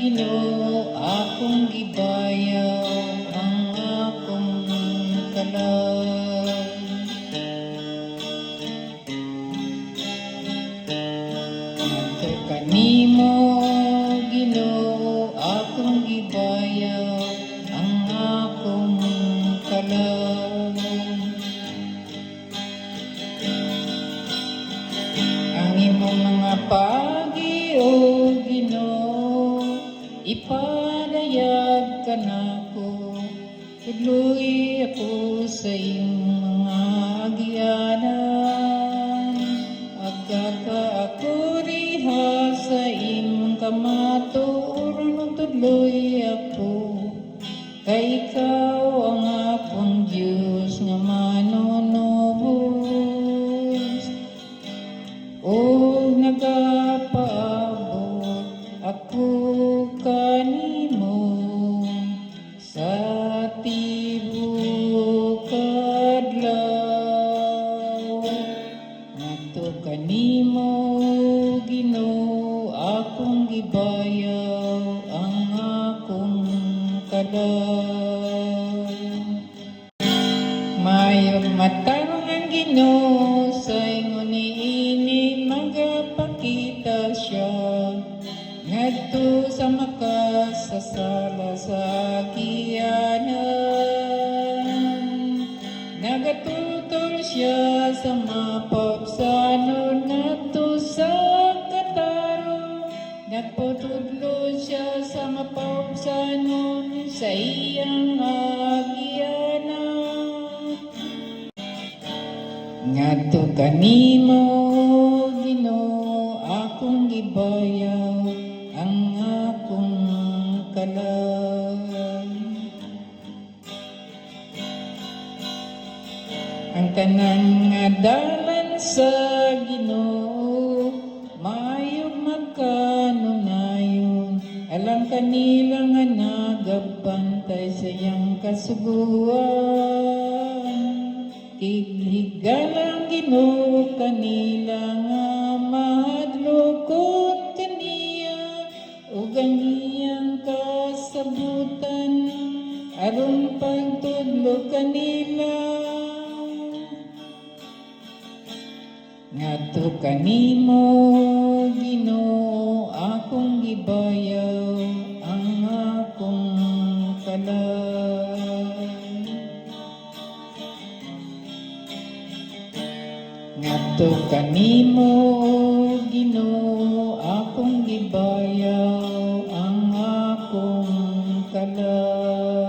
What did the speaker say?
Ginoo, akong gibayaw ang akong kalag. Ngadto kanimo, Ginoo, akong gibayaw ang akong kalag. Ang imong mga pagi, o Ginoo, ipadayag ka nako. Tudloy ako sa iyong mga agyanan. Agka ako riha sa imong kamatuoron, tudloy ako. Kay ikaw ang akong Diyos nga manunubos. O nagapaabot ako kanimo sa tibuok adlaw. Ngadto kanimo, Ginoo, akong gibayaw ang akong kalag. Mayong matarong ang Ginoo sa ingon niini magapakita siya. Ngadto sa makasasala sa agyanan. Nagatutol siya sa mapapsanon ngadto sa kataro. Nagpatudlo siya sa mapapsanon sa iyang agyanan. Ngadto kanimo, Ginoo, akong gibayaw ang akong kalag. Ang tanan nga dalan sa Ginoo, maayong magkanunayon. Alam kanila nga nagabantay sa iyang kasuguan. Higgalang Ginoo kanila nga mahadlokon kaniya ug ang iyang kasabutan aron pagtudlo kanila. Ngadto kanimo, Ginoo, akong gibayaw ang akong kalag. Ngadto kanimo, Ginoo, akong gibayaw ang akong kalag.